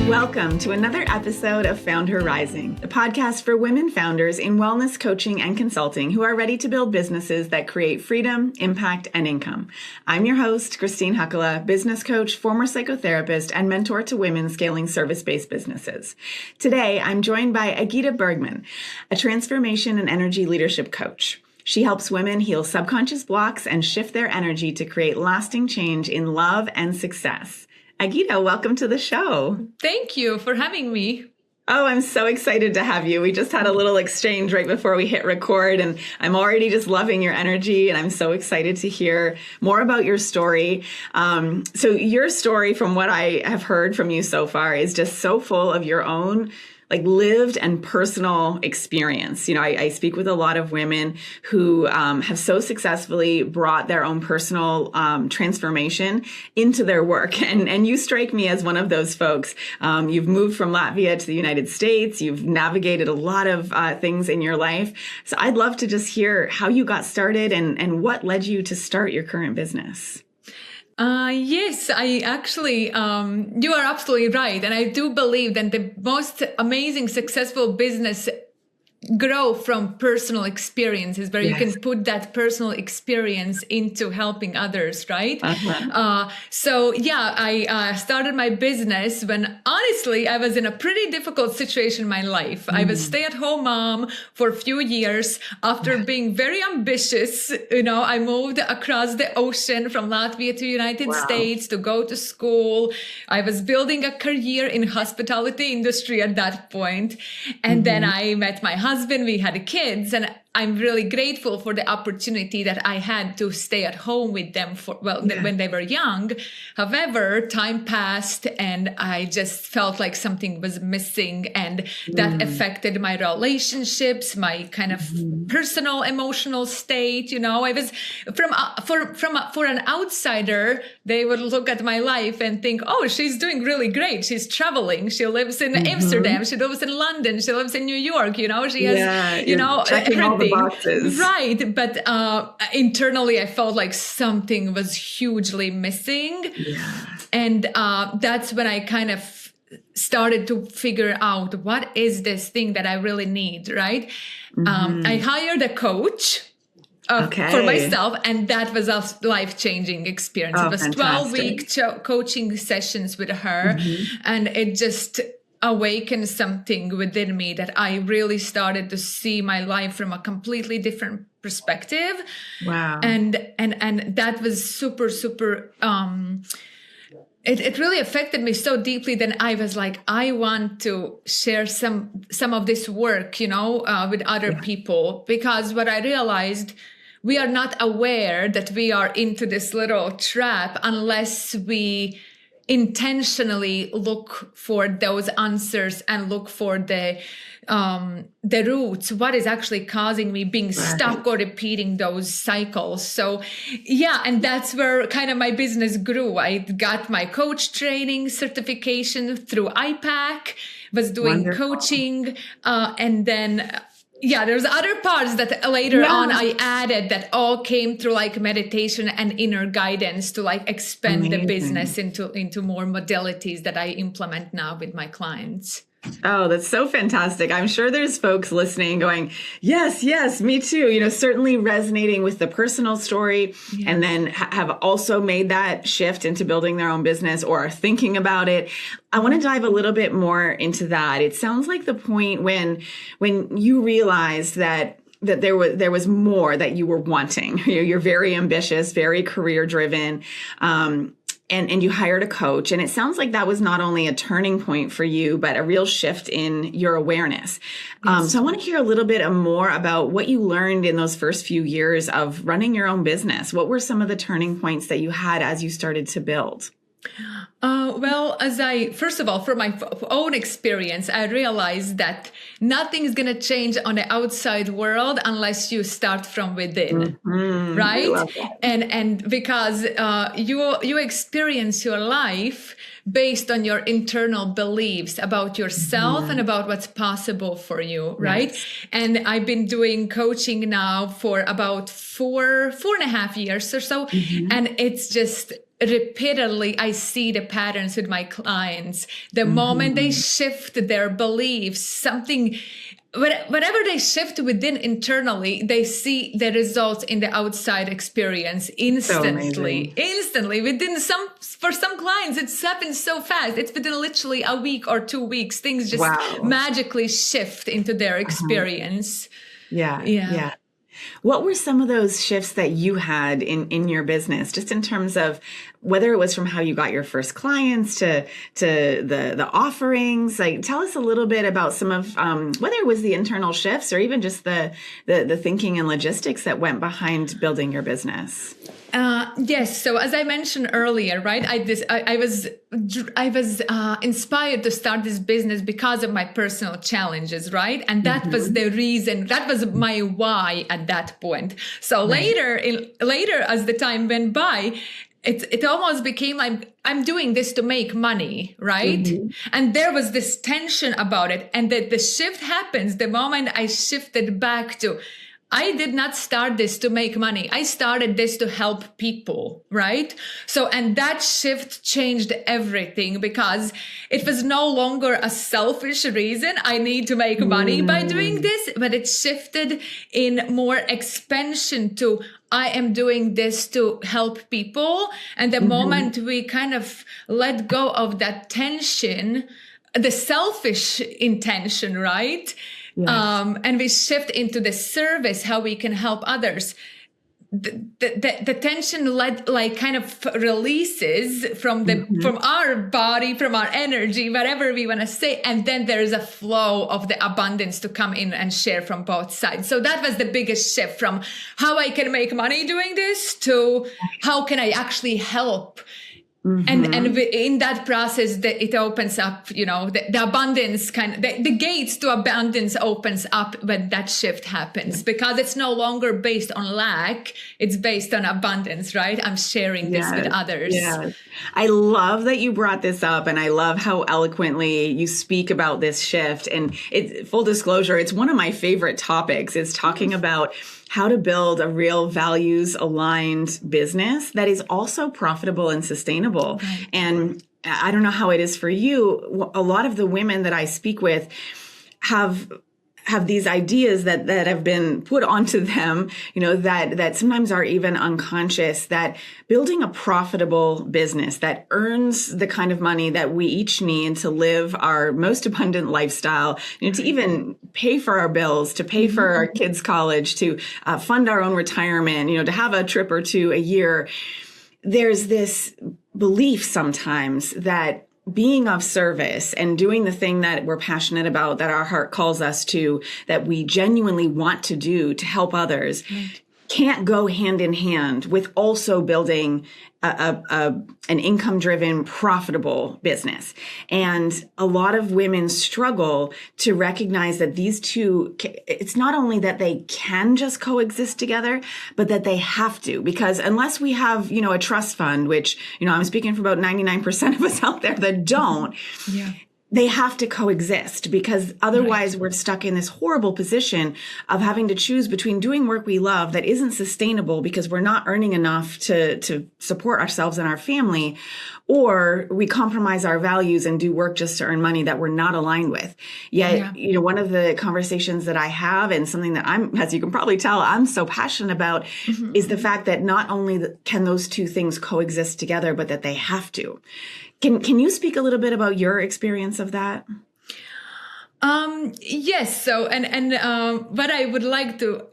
Welcome to another episode of FoundHer Rising, the podcast for women founders in wellness coaching and consulting who are ready to build businesses that create freedom, impact, and income. I'm your host, Christine Huckala, business coach, former psychotherapist, and mentor to women scaling service-based businesses. Today, I'm joined by Agita Bergmane, a transformation and energy leadership coach. She helps women heal subconscious blocks and shift their energy to create lasting change in love and success. Agita, welcome to the show. Thank you for having me. Oh, I'm so excited to have you. We just had a little exchange right before we hit record, and I'm already just loving your energy, and I'm so excited to hear more about your story. So your story, from what I have heard from you so far, is just so full of your own lived and personal experience. You know, I speak with a lot of women who have so successfully brought their own personal transformation into their work. And you strike me as one of those folks. You've moved from Latvia to the United States. You've navigated a lot of things in your life. So I'd love to just hear how you got started and what led you to start your current business. Yes, I actually, you are absolutely right. And I do believe that the most amazing, successful business grow from personal experiences where you can put that personal experience into helping others, right? So yeah, I started my business when honestly I was in a pretty difficult situation in my life. I was stay-at-home mom for a few years. After being very ambitious, you know, I moved across the ocean from Latvia to United States to go to school. I was building a career in hospitality industry at that point. And then I met my husband, we had kids, and I'm really grateful for the opportunity that I had to stay at home with them when they were young. However, time passed and I just felt like something was missing, and that affected my relationships, my kind of personal emotional state. You know, I was for an outsider, they would look at my life and think, oh, she's doing really great. She's traveling. She lives in Amsterdam. She lives in London. She lives in New York. You know, she has, you know, everything. Boxes. Right. But internally, I felt like something was hugely missing. Yeah. And that's when I kind of started to figure out what is this thing that I really need, right? I hired a coach for myself, and that was a life-changing experience. It was 12-week coaching sessions with her, and it just awakened something within me that I really started to see my life from a completely different perspective. Wow. And that was super, it really affected me so deeply. Then I was like, I want to share some of this work, you know, with other people, because what I realized, we are not aware that we are into this little trap unless we intentionally look for those answers and look for the roots, what is actually causing me being stuck or repeating those cycles. So yeah, and that's where kind of my business grew. I got my coach training certification through IPAC, was doing coaching, and then there's other parts that later on I added that all came through like meditation and inner guidance to like expand the business into more modalities that I implement now with my clients. Oh, that's so fantastic. I'm sure there's folks listening going, yes, me too. You know, certainly resonating with the personal story and then have also made that shift into building their own business or are thinking about it. I want to dive a little bit more into that. It sounds like the point when you realized that there was more that you were wanting. You know, you're very ambitious, very career driven. And you hired a coach. And it sounds like that was not only a turning point for you, but a real shift in your awareness. So I want to hear a little bit more about what you learned in those first few years of running your own business. What were some of the turning points that you had as you started to build? Well, first of all, from my own experience, I realized that nothing is going to change on the outside world unless you start from within. I Right. love that. And because you experience your life based on your internal beliefs about yourself and about what's possible for you. Right. Yes. And I've been doing coaching now for about 4.5 years or so. And it's just repeatedly I see the patterns with my clients. The moment they shift their beliefs, something, whatever they shift within internally, they see the results in the outside experience instantly. Within for some clients, it's happened so fast. It's within literally a week or 2 weeks. Things just magically shift into their experience. Yeah. What were some of those shifts that you had in your business, just in terms of whether it was from how you got your first clients to the offerings? Like, tell us a little bit about some of whether it was the internal shifts or even just the thinking and logistics that went behind building your business. Yes. So as I mentioned earlier, right, I was inspired to start this business because of my personal challenges, right? And that was the reason, that was my why at that point. So later as the time went by, it almost became like, I'm doing this to make money, right? And there was this tension about it. And the shift happens the moment I shifted back to, I did not start this to make money. I started this to help people, right? So, and that shift changed everything because it was no longer a selfish reason I need to make money by doing this, but it shifted in more expansion to, I am doing this to help people. And the moment we kind of let go of that tension, the selfish intention, right? Yes. And we shift into the service, how we can help others. The tension kind of releases from from our body, from our energy, whatever we want to say. And then there is a flow of the abundance to come in and share from both sides. So that was the biggest shift from how I can make money doing this to how can I actually help. And in that process, it opens up, the abundance the gates to abundance opens up when that shift happens, because it's no longer based on lack. It's based on abundance, right? I'm sharing this with others. Yes. I love that you brought this up, and I love how eloquently you speak about this shift. And full disclosure, it's one of my favorite topics, is talking about how to build a real values-aligned business that is also profitable and sustainable. Right. And I don't know how it is for you. A lot of the women that I speak with have these ideas that have been put onto them, that sometimes are even unconscious, that building a profitable business that earns the kind of money that we each need to live our most abundant lifestyle, to even pay for our bills, to pay for our kids' college, to fund our own retirement, to have a trip or two a year. There's this belief sometimes that being of service and doing the thing that we're passionate about, that our heart calls us to, that we genuinely want to do to help others, can't go hand in hand with also building an income-driven, profitable business. And a lot of women struggle to recognize that these two, it's not only that they can just coexist together, but that they have to, because unless we have, a trust fund, which, I'm speaking for about 99% of us out there that don't, they have to coexist, because otherwise we're stuck in this horrible position of having to choose between doing work we love that isn't sustainable because we're not earning enough to support ourselves and our family, or we compromise our values and do work just to earn money that we're not aligned with. Yet, one of the conversations that I have, and something that as you can probably tell, I'm so passionate about, is the fact that not only can those two things coexist together, but that they have to. Can you speak a little bit about your experience of that? Yes. So, but I would like to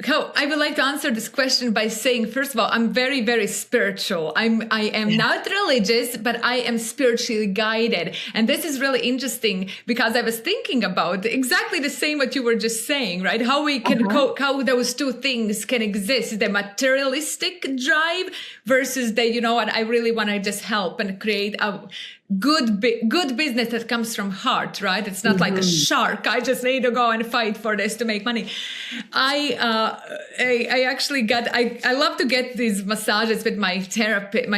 answer this question by saying, first of all, I'm very, very spiritual. I am not religious, but I am spiritually guided. And this is really interesting because I was thinking about exactly the same what you were just saying, right? How we can, how those two things can exist, the materialistic drive versus the, you know what, I really want to just help and create a good business that comes from heart, right? It's not like a shark. I just need to go and fight for this to make money. I actually I love to get these massages with my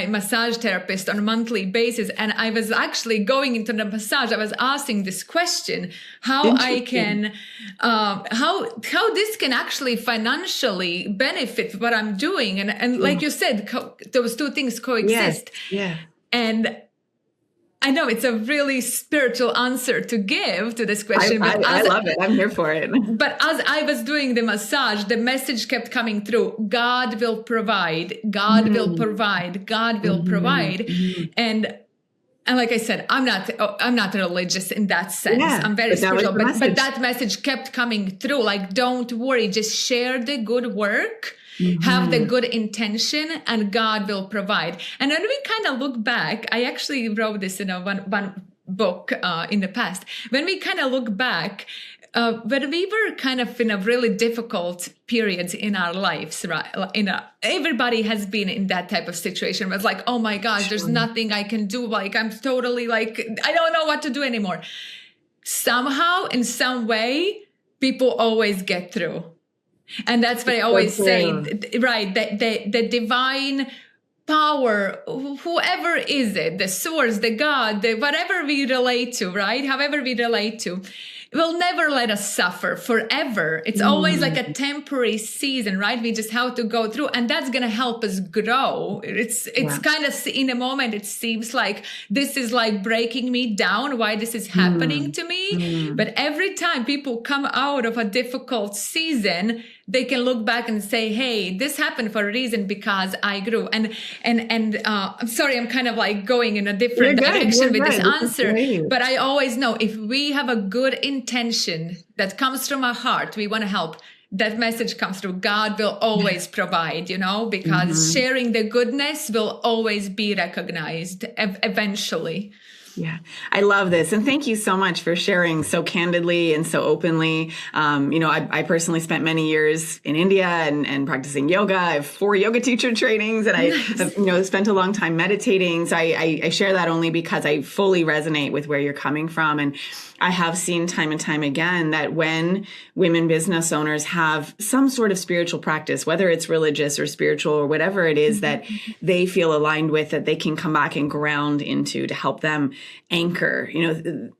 massage therapist on a monthly basis. And I was actually going into the massage. I was asking this question, how I can, how this can actually financially benefit what I'm doing. And like you said, those two things coexist. Yeah. And I know it's a really spiritual answer to give to this question. But I love it. I'm here for it. But as I was doing the massage, the message kept coming through. God will provide. God will provide. God will provide. And like I said, I'm not religious in that sense. Yeah, I'm very spiritual. But that message kept coming through. Like, don't worry. Just share the good work. Have the good intention and God will provide. And when we kind of look back, I actually wrote this in one book in the past. When we kind of look back, when we were kind of in a really difficult periods in our lives, right? Everybody has been in that type of situation where it's like, oh my gosh, there's nothing I can do. Like, I'm totally like, I don't know what to do anymore. Somehow, in some way, people always get through. And that's what I always say, right? The divine power, whoever is it, the source, the God, whatever we relate to, right? However we relate to, will never let us suffer forever. It's always like a temporary season, right? We just have to go through, and that's going to help us grow. It's kind of, in a moment, it seems like this is like breaking me down, why this is happening to me. But every time people come out of a difficult season, they can look back and say, hey, this happened for a reason because I grew. And I'm sorry, I'm kind of like going in a different direction with this answer. But I always know if we have a good intention that comes from our heart, we want to help, that message comes through. God will always provide, you know, because sharing the goodness will always be recognized eventually. Yeah, I love this. And thank you so much for sharing so candidly and so openly. I personally spent many years in India and practicing yoga. I have 4 yoga teacher trainings, and I have, spent a long time meditating. So I share that only because I fully resonate with where you're coming from. And I have seen time and time again that when women business owners have some sort of spiritual practice, whether it's religious or spiritual or whatever it is that they feel aligned with, that they can come back and ground into to help them anchor, and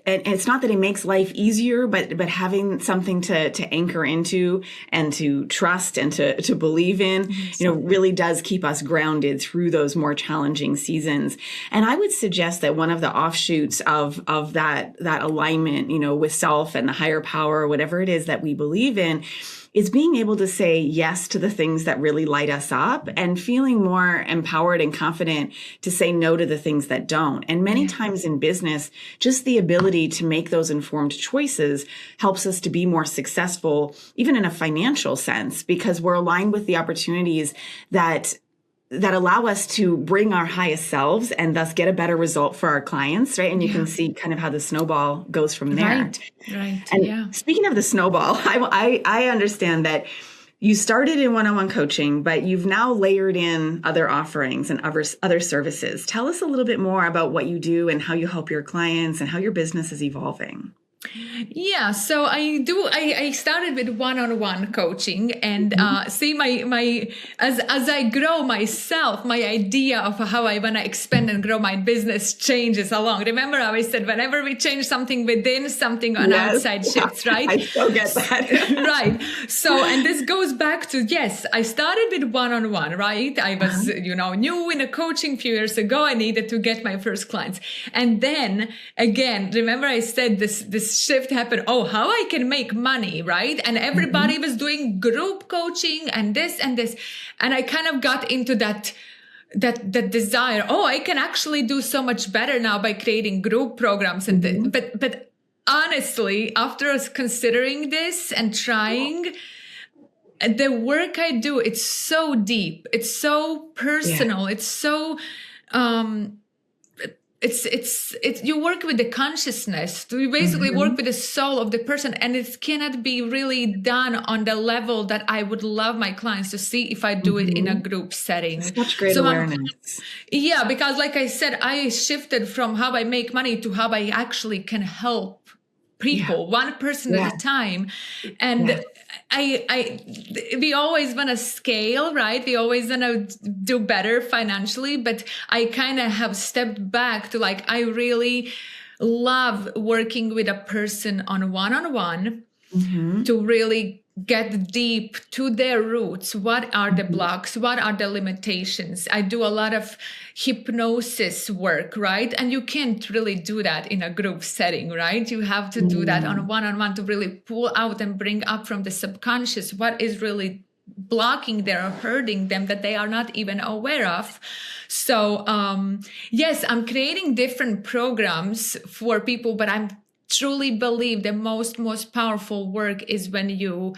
it's not that it makes life easier, but having something to anchor into and to trust and to believe in, really does keep us grounded through those more challenging seasons. And I would suggest that one of the offshoots of that alignment, with self and the higher power, whatever it is that we believe in, is being able to say yes to the things that really light us up and feeling more empowered and confident to say no to the things that don't. And many times in business, just the ability to make those informed choices helps us to be more successful, even in a financial sense, because we're aligned with the opportunities that allow us to bring our highest selves and thus get a better result for our clients, right? And you can see kind of how the snowball goes from there. Right. And speaking of the snowball, I understand that you started in one-on-one coaching, but you've now layered in other offerings and other services. Tell us a little bit more about what you do and how you help your clients and how your business is evolving. Yeah, so I started with one-on-one coaching, and see as I grow myself, my idea of how I want to expand and grow my business changes along. Remember how I said whenever we change something within, something on outside shifts, right? I still get that. Right. So, and this goes back to, I started with one-on-one, right? I was, new in a coaching a few years ago. I needed to get my first clients. And then again, remember I said this shift happened. Oh, how I can make money, right? And everybody was doing group coaching and this and this. And I kind of got into that desire. Oh, I can actually do so much better now by creating group programs. And but honestly, after us considering this and trying, the work I do, it's so deep, it's so personal, it's so it's you work with the consciousness. You basically work with the soul of the person, and it cannot be really done on the level that I would love my clients to see if I do it in a group setting. Such great awareness. Yeah, because like I said, I shifted from how I make money to how I actually can help people, one person at a time. And we always want to scale, right? We always want to do better financially, but I kind of have stepped back to like, I really love working with a person on one-on-one to really get deep to their roots. What are the blocks? What are the limitations? I do a lot of hypnosis work, right? And you can't really do that in a group setting, right? You have to do that on one-on-one to really pull out and bring up from the subconscious what is really blocking them or hurting them that they are not even aware of. So yes, I'm creating different programs for people, but I'm truly believe the most powerful work is when you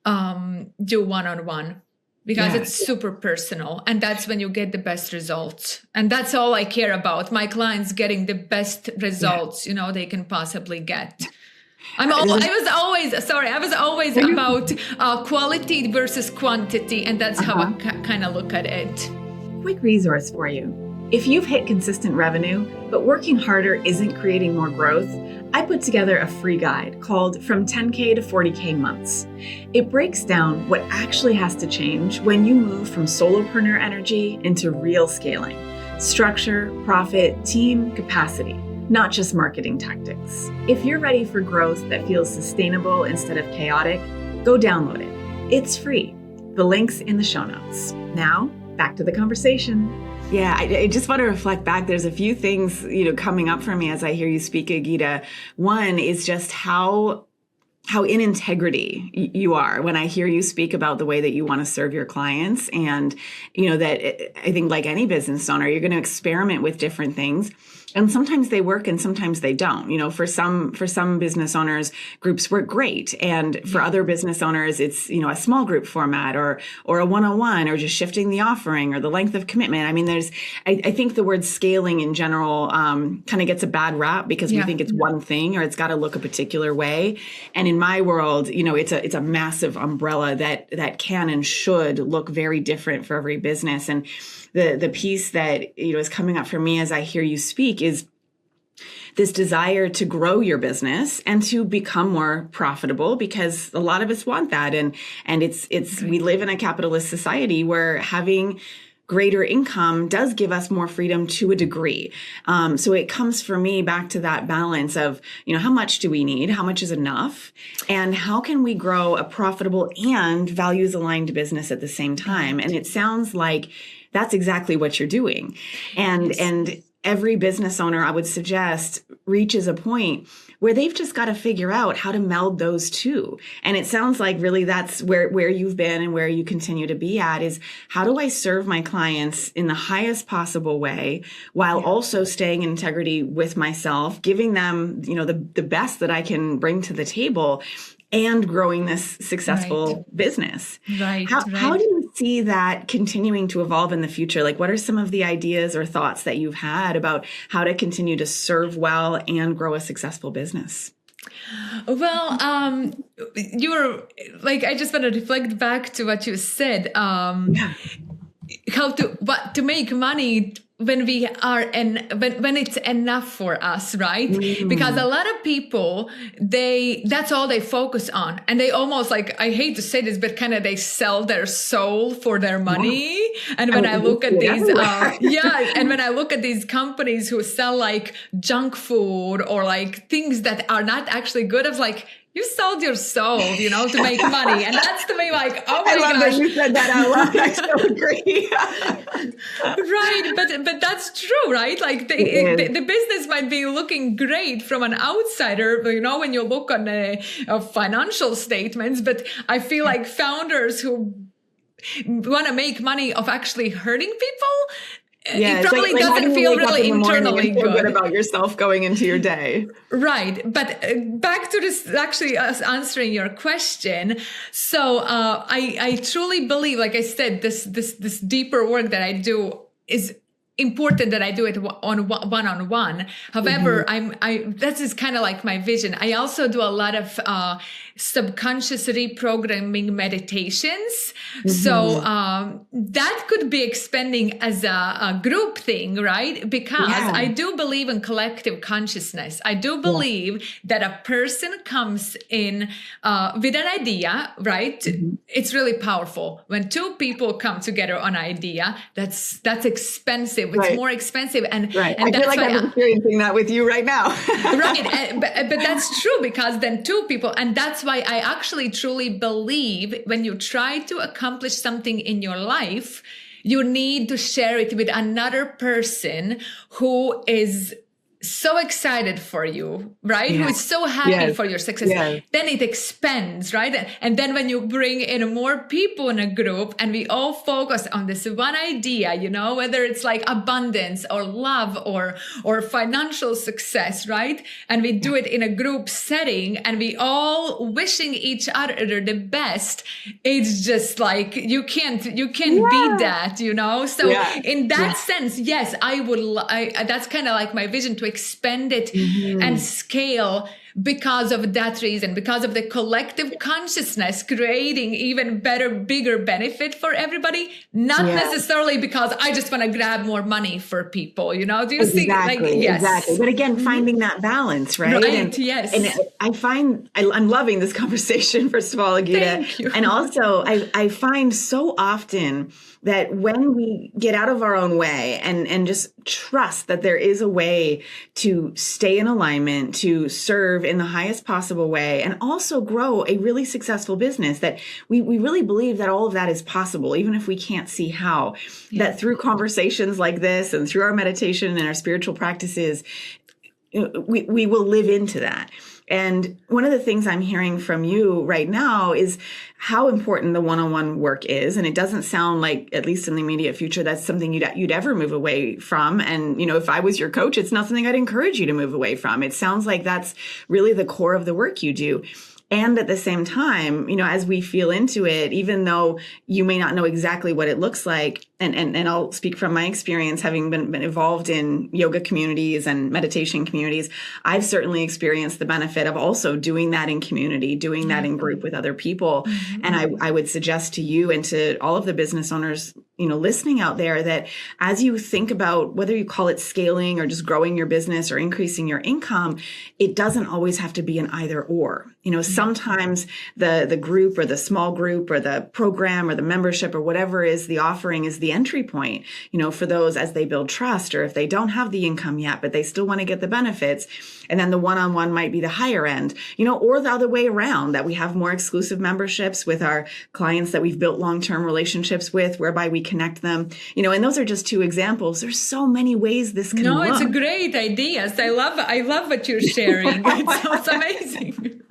do one-on-one, because it's super personal, and that's when you get the best results. And that's all I care about, my clients getting the best results they can possibly get. I was always about quality versus quantity, and that's how I kind of look at it. Quick resource for you. If you've hit consistent revenue, but working harder isn't creating more growth, I put together a free guide called From 10K to 40K Months. It breaks down what actually has to change when you move from solopreneur energy into real scaling. Structure, profit, team, capacity, not just marketing tactics. If you're ready for growth that feels sustainable instead of chaotic, go download it. It's free. The link's in the show notes. Now, back to the conversation. Yeah, I just want to reflect back. There's a few things, coming up for me as I hear you speak, Agita. One is just how in integrity you are when I hear you speak about the way that you want to serve your clients. And, that I think like any business owner, you're going to experiment with different things. And sometimes they work and sometimes they don't. For some business owners, groups work great. And for other business owners, it's, a small group format or a one-on-one, or just shifting the offering or the length of commitment. I mean, I think the word scaling in general kind of gets a bad rap because we think it's one thing or it's got to look a particular way. And in my world, it's a massive umbrella that can and should look very different for every business. And the piece that, is coming up for me as I hear you speak is this desire to grow your business and to become more profitable, because a lot of us want that. And it's we live in a capitalist society where having greater income does give us more freedom to a degree. So it comes for me back to that balance of, how much do we need? How much is enough? And how can we grow a profitable and values aligned business at the same time? And it sounds like that's exactly what you're doing. And every business owner, I would suggest, reaches a point where they've just got to figure out how to meld those two. And it sounds like really that's where you've been and where you continue to be at, is how do I serve my clients in the highest possible way while also staying in integrity with myself, giving them, the best that I can bring to the table, and growing this successful business. Right. How do you see that continuing to evolve in the future? Like, what are some of the ideas or thoughts that you've had about how to continue to serve well and grow a successul business? Well, you're like, I just want to reflect back to what you said. How to make money when we are when it's enough for us, right? Because a lot of people, that's all they focus on, and they almost, like, I hate to say this, but kind of they sell their soul for their money. And when I look at these and when I look at these companies who sell like junk food or like things that are not actually good, it's like, you sold your soul, to make money. And that's to me like, oh my gosh. I love that you said that out loud. I so agree. Right. But that's true, right? Like the business might be looking great from an outsider, when you look on financial statements. But I feel like founders who want to make money of actually hurting people, Yeah, it probably doesn't feel really internally good about yourself going into your day. Right. But back to this, actually answering your question. So I truly believe, like I said, this deeper work that I do is important, that I do it on one-on-one. However, that is kind of like my vision. I also do a lot of subconscious reprogramming meditations. So that could be expanding as a group thing, right? Because I do believe in collective consciousness. I do believe that a person comes in with an idea, right? It's really powerful. When two people come together on an idea, that's expensive. It's more expensive. And I feel like I'm experiencing that with you right now. Right. But that's true, because then two people, and that's why I actually truly believe when you try to accomplish something in your life, you need to share it with another person who is so excited for you, right? Who is so happy for your success. Then it expands, right? And then when you bring in more people in a group and we all focus on this one idea, you know, whether it's like abundance or love or financial success, right? And we do it in a group setting and we all wishing each other the best. It's just like, you can't beat that, you know? So in that sense, yes, that's kind of like my vision, to expand it and scale because of that reason, because of the collective consciousness, creating even better, bigger benefit for everybody, not necessarily because I just want to grab more money for people, you know, do you see? Like, Exactly. But again, finding that balance, right? And I find, I'm loving this conversation, first of all, Agita. Thank you. And also I find so often that when we get out of our own way and just trust that there is a way to stay in alignment, to serve in the highest possible way, and also grow a really successful business, that we really believe that all of that is possible, even if we can't see how, that through conversations like this and through our meditation and our spiritual practices, we will live into that. And one of the things I'm hearing from you right now is how important the one-on-one work is. And it doesn't sound like, at least in the immediate future, that's something you'd ever move away from. And, you know, if I was your coach, it's not something I'd encourage you to move away from. It sounds like that's really the core of the work you do. And at the same time, you know, as we feel into it, even though you may not know exactly what it looks like, and I'll speak from my experience, having been involved in yoga communities and meditation communities, I've certainly experienced the benefit of also doing that in community, doing that in group with other people. And I would suggest to you and to all of the business owners, you know, listening out there, that as you think about whether you call it scaling or just growing your business or increasing your income, it doesn't always have to be an either or. You know, sometimes the group or the small group or the program or the membership or whatever is the offering is the entry point, you know, for those as they build trust, or if they don't have the income yet, but they still want to get the benefits. And then the one-on-one might be the higher end, you know, or the other way around, that we have more exclusive memberships with our clients that we've built long-term relationships with, whereby we connect them, you know, and those are just two examples. There's so many ways this can look. It's a great idea. I love what you're sharing. It sounds amazing.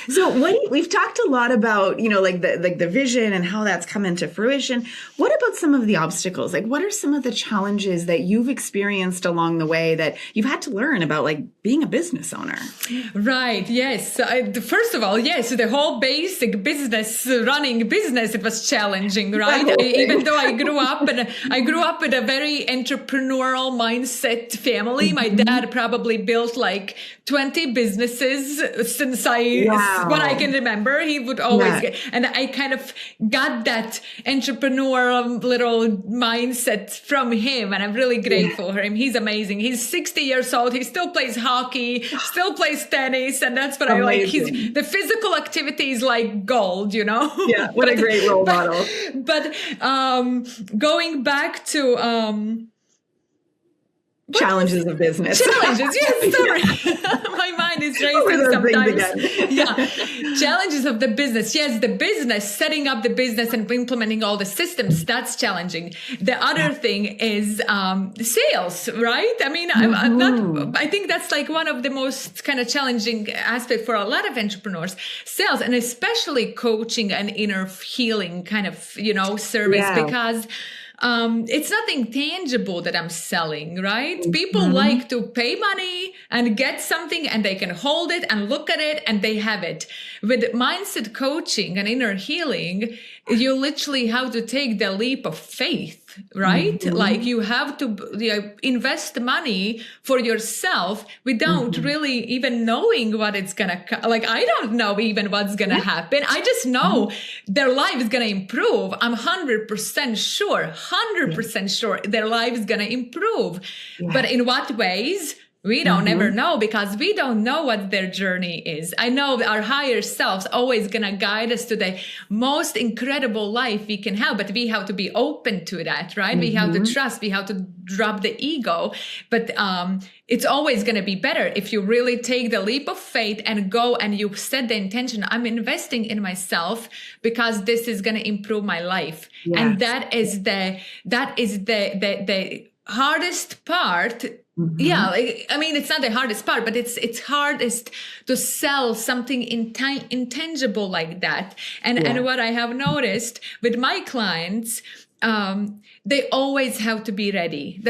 So we've talked a lot about, you know, like the vision and how that's come into fruition. What about some of the obstacles? Like, what are some of the challenges that you've experienced along the way that you've had to learn about, like, being a business owner? Right. Yes. First of all, yes, the whole basic business, running business, it was challenging, right? Even though I grew up with a very entrepreneurial mindset family. My dad probably built like 20 businesses since when I can remember. He would always get, and I kind of got that entrepreneurial little mindset from him, and I'm really grateful for him. He's amazing. He's 60 years old. He still plays hockey, still plays tennis, and that's what I like. The physical activity is like gold, you know? Yeah, what a great role model. But going back to challenges of business. Challenges, yes, sorry. My mind is racing sometimes. Challenges of the business. Yes, the business, setting up the business and implementing all the systems, that's challenging. The other thing is sales, right? I mean, I think that's like one of the most kind of challenging aspects for a lot of entrepreneurs. Sales, and especially coaching and inner healing kind of, you know, service, because it's nothing tangible that I'm selling, right? People like to pay money and get something and they can hold it and look at it and they have it. With mindset coaching and inner healing, you literally have to take the leap of faith, right? Like you have to invest money for yourself without really even knowing what it's gonna, like I don't know even what's gonna happen. I just know their life is gonna improve. I'm 100% sure, 100% sure their life is gonna improve. But in what ways? We don't ever know, because we don't know what their journey is. I know our higher selves always gonna guide us to the most incredible life we can have, but we have to be open to that, right? We have to trust, we have to drop the ego. But it's always gonna be better if you really take the leap of faith and go and you set the intention, I'm investing in myself because this is gonna improve my life. And that is the hardest part. Yeah, I mean, it's not the hardest part, but it's hardest to sell something intangible like that. And what I have noticed with my clients, they always have to be ready.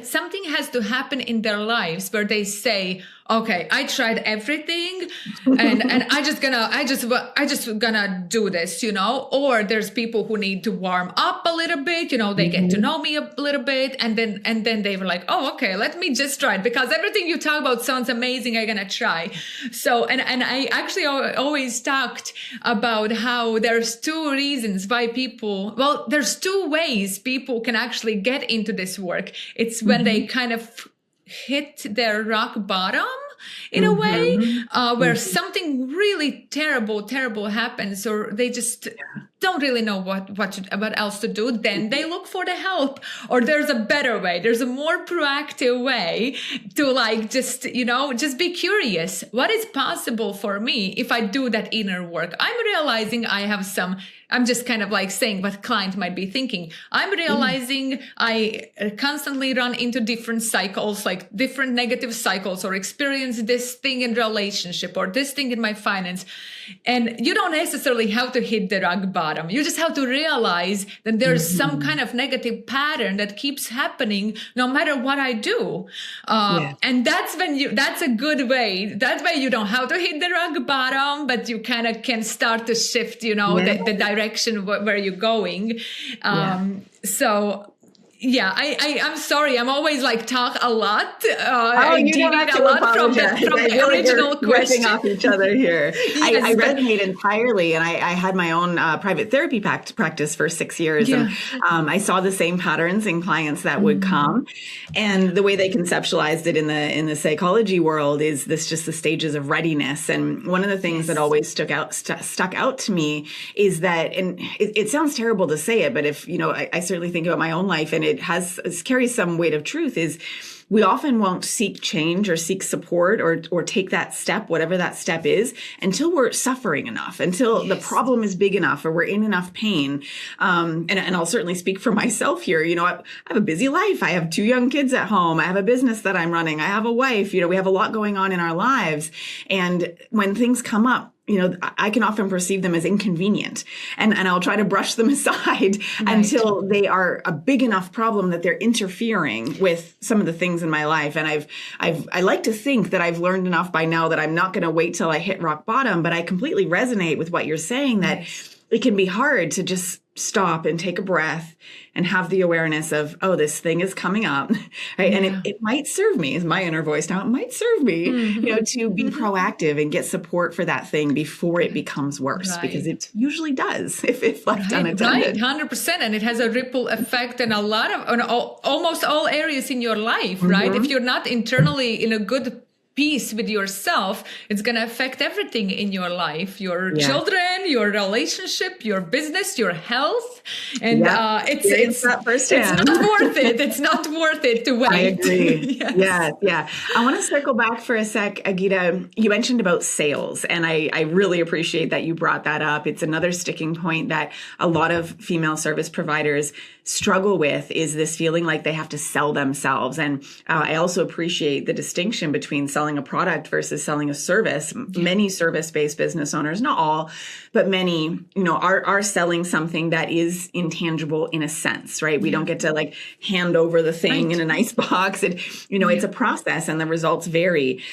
Something has to happen in their lives where they say, okay, I tried everything and I just gonna do this, you know. Or there's people who need to warm up a little bit, you know, they get to know me a little bit, and then they were like, oh, okay, let me just try it because everything you talk about sounds amazing, I'm gonna try. So and I actually always talked about how there's two reasons why there's two ways people can actually get into this work. It's when they kind of hit their rock bottom in a way, where something really terrible happens, or they just don't really know what else to do. Then they look for the help, or there's a better way. There's a more proactive way to like just be curious. What is possible for me if I do that inner work? I'm realizing I'm just kind of like saying what client might be thinking. I'm realizing I constantly run into different cycles, like different negative cycles, or experience this thing in relationship or this thing in my finance. And you don't necessarily have to hit the rock bottom. You just have to realize that there's some kind of negative pattern that keeps happening no matter what I do. And that's a good way. That way you don't have to hit the rock bottom, but you kind of can start to shift, the direction where you're going. So yeah, I'm sorry. I'm always like talk a lot. You don't have to apologize. From the original question. Off each other here. I resonate entirely, and I had my own private therapy practice for 6 years, and I saw the same patterns in clients that would come, and the way they conceptualized it in the psychology world is just the stages of readiness. And one of the things that always stuck out to me is that, and it sounds terrible to say it, but if I certainly think about my own life, and it carries some weight of truth, is we often won't seek change or seek support or take that step, whatever that step is, until we're suffering enough, until the problem is big enough or we're in enough pain. And I'll certainly speak for myself here. I have a busy life. I have 2 young kids at home. I have a business that I'm running. I have a wife. We have a lot going on in our lives. And when things come up, I can often perceive them as inconvenient, and I'll try to brush them aside until they are a big enough problem that they're interfering with some of the things in my life. And I like to think that I've learned enough by now that I'm not going to wait till I hit rock bottom, but I completely resonate with what you're saying, that it can be hard to just stop and take a breath and have the awareness of, oh, this thing is coming up, right? And it might serve me, is my inner voice now, it might serve me, to be proactive and get support for that thing before it becomes worse, because it usually does if left unattended. Right, 100%. And it has a ripple effect in almost all areas in your life, right? If you're not internally in a good peace with yourself, it's going to affect everything in your life, your children, your relationship, your business, your health. And it's not worth it. It's not worth it to wait. I agree. Yeah. I want to circle back for a sec, Agita. You mentioned about sales, and I really appreciate that you brought that up. It's another sticking point that a lot of female service providers struggle with, is this feeling like they have to sell themselves. And I also appreciate the distinction between selling selling a product versus selling a service. Many service-based business owners, not all, but many, are selling something that is intangible in a sense, right? We don't get to like hand over the thing in a nice box. It's a process and the results vary.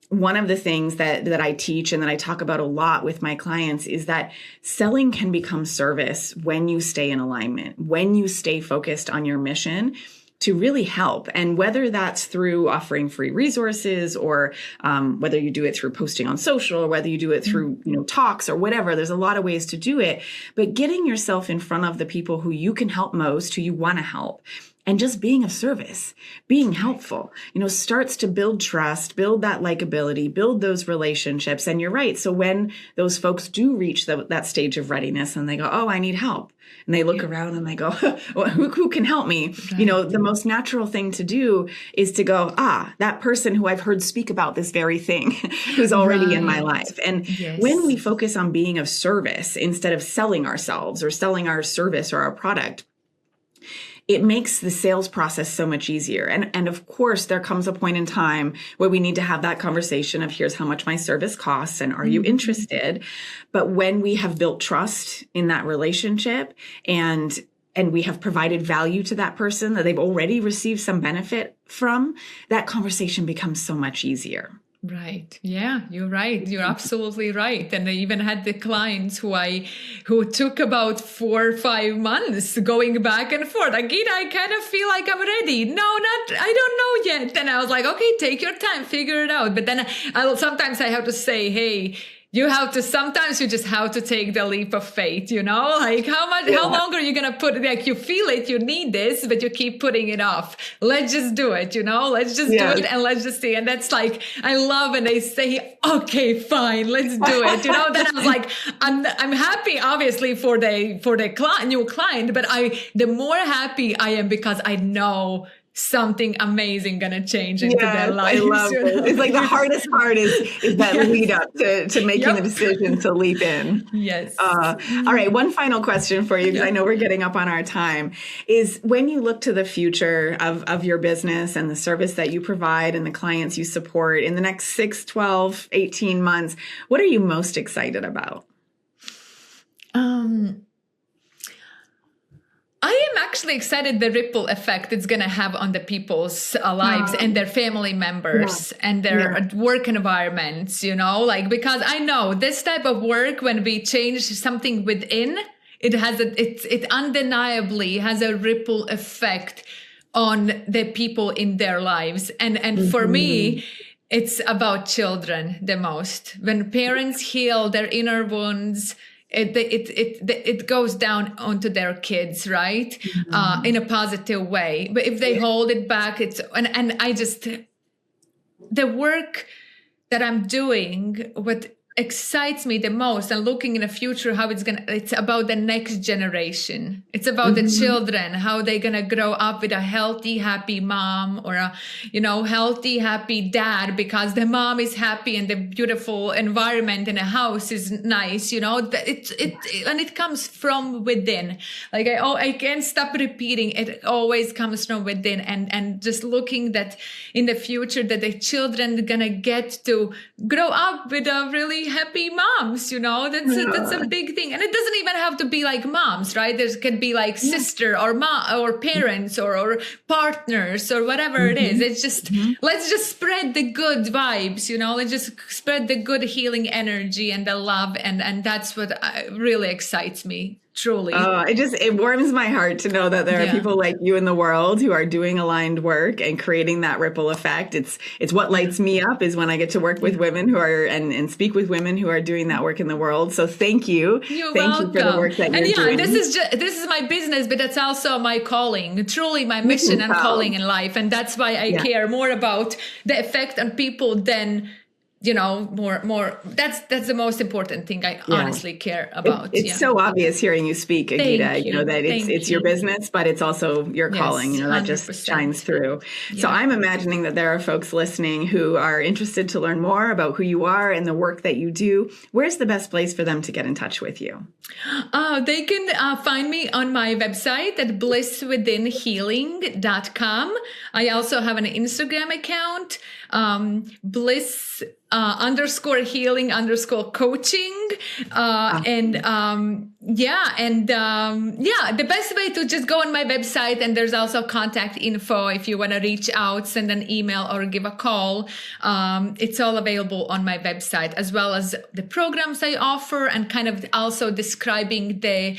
One of the things that I teach and that I talk about a lot with my clients is that selling can become service when you stay in alignment, when you stay focused on your mission to really help. And whether that's through offering free resources or whether you do it through posting on social or whether you do it through, talks or whatever, there's a lot of ways to do it. But getting yourself in front of the people who you can help most, who you want to help, and just being of service, being helpful, starts to build trust, build that likability, build those relationships. And you're right. So when those folks do reach that stage of readiness and they go, oh, I need help. And they look around and they go, well, who can help me? Right. The most natural thing to do is to go, that person who I've heard speak about this very thing who's already in my life. And when we focus on being of service instead of selling ourselves or selling our service or our product, it makes the sales process so much easier. And of course, there comes a point in time where we need to have that conversation of here's how much my service costs and are you interested? But when we have built trust in that relationship and we have provided value to that person that they've already received some benefit from, that conversation becomes so much easier. Right. Yeah, you're right. You're absolutely right. And I even had the clients who took about 4 or 5 months going back and forth. Agita, I kind of feel like I'm ready. No, I don't know yet. And I was like, okay, take your time, figure it out. But then sometimes I have to say, hey, sometimes you just have to take the leap of faith, like how long are you going to put, like you feel it, you need this, but you keep putting it off. Let's just do it, let's just do it and let's just see. And that's like, I love when they say, okay, fine, let's do it. Then I was like, I'm happy obviously for the new client, but the more happy I am because I know something amazing gonna change into their lives. I love it. It's like the hardest part is that lead up to making the decision to leap in. Yes. All right. One final question for you, because I know we're getting up on our time, is when you look to the future of your business and the service that you provide and the clients you support in the next 6, 12, 18 months, what are you most excited about? I am actually excited the ripple effect it's going to have on the people's lives and their family members and their work environments, because I know this type of work, when we change something within, it undeniably has a ripple effect on the people in their lives. And for me, it's about children the most. When parents heal their inner wounds, it goes down onto their kids, right? In a positive way. But if they hold it back, and I just, the work that I'm doing, what excites me the most and looking in the future, how it's about the next generation. It's about the children, how they're going to grow up with a healthy, happy mom or a, healthy, happy dad, because the mom is happy and the beautiful environment in a house is nice, and it comes from within. Like I can't stop repeating, it always comes from within, and just looking that in the future that the children are going to get to grow up with a really happy moms, that's a big thing. And it doesn't even have to be like moms, right? There can be like sister or mom or parents or partners or whatever it is. It's just, let's just spread the good vibes, let's just spread the good healing energy and the love. And that's what really excites me. Truly. It warms my heart to know that there are people like you in the world who are doing aligned work and creating that ripple effect. It's what lights me up is when I get to work with women who are and speak with women who are doing that work in the world. So thank you. You're welcome. You for the work that you're doing. This is my business, but it's also my calling, truly my mission and calling in life. And that's why I care more about the effect on people than more. That's the most important thing I honestly care about. It's so obvious hearing you speak, Agita, that it's your business, but it's also your calling, that just 100%. shines through. Yeah. So I'm imagining that there are folks listening who are interested to learn more about who you are and the work that you do. Where's the best place for them to get in touch with you? They can find me on my website at blisswithinhealing.com. I also have an Instagram account, bliss _healing_coaching. The best way to just go on my website, and there's also contact info if you want to reach out, send an email or give a call. It's all available on my website, as well as the programs I offer, and kind of also describing the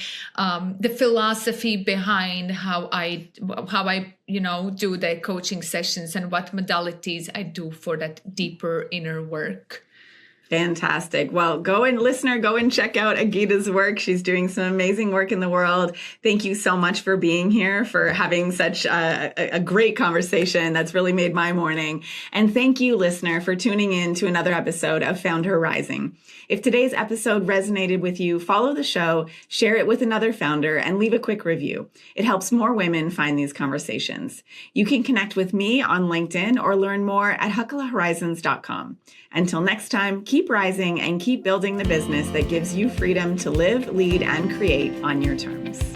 philosophy behind how I do the coaching sessions and what modalities I do for that deeper inner work. Fantastic. Well, go and check out Agita's work. She's doing some amazing work in the world. Thank you so much for being here, for having such a great conversation. That's really made my morning. And thank you, listener, for tuning in to another episode of FoundHer Rising. If today's episode resonated with you, follow the show, share it with another founder, and leave a quick review. It helps more women find these conversations. You can connect with me on LinkedIn or learn more at huckalahorizons.com. Until next time, keep rising and keep building the business that gives you freedom to live, lead, and create on your terms.